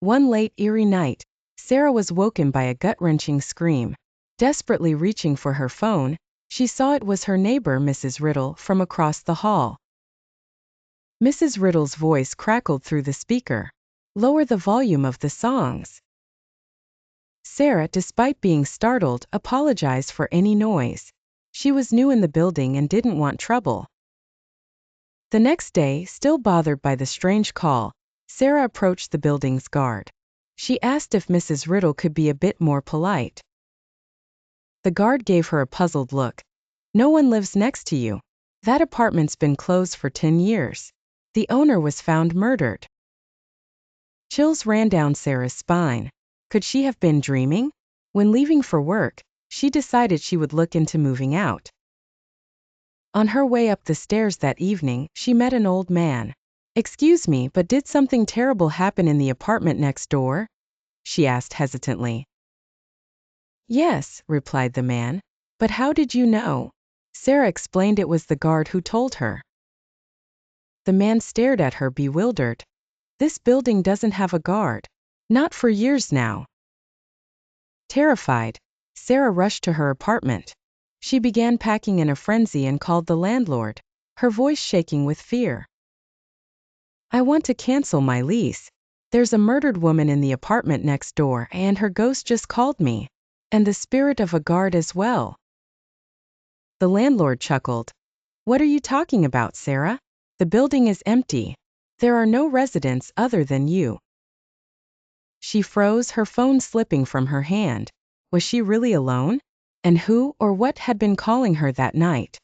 One late, eerie night, Sarah was woken by a gut-wrenching scream. Desperately reaching for her phone, she saw it was her neighbor, Mrs. Riddle, from across the hall. Mrs. Riddle's voice crackled through the speaker. "Lower the volume of the songs." Sarah, despite being startled, apologized for any noise. She was new in the building and didn't want trouble. The next day, still bothered by the strange call, Sarah approached the building's guard. She asked if Mrs. Riddle could be a bit more polite. The guard gave her a puzzled look. "No one lives next to you. That apartment's been closed for 10 years. The owner was found murdered." Chills ran down Sarah's spine. Could she have been dreaming? When leaving for work, she decided she would look into moving out. On her way up the stairs that evening, she met an old man. "Excuse me, but did something terrible happen in the apartment next door?" she asked hesitantly. "Yes," replied the man. "But how did you know?" Sarah explained it was the guard who told her. The man stared at her bewildered. "This building doesn't have a guard. Not for years now." Terrified, Sarah rushed to her apartment. She began packing in a frenzy and called the landlord, her voice shaking with fear. "I want to cancel my lease. There's a murdered woman in the apartment next door and her ghost just called me. And the spirit of a guard as well." The landlord chuckled. "What are you talking about, Sarah? The building is empty. There are no residents other than you." She froze, her phone slipping from her hand. Was she really alone? And who or what had been calling her that night?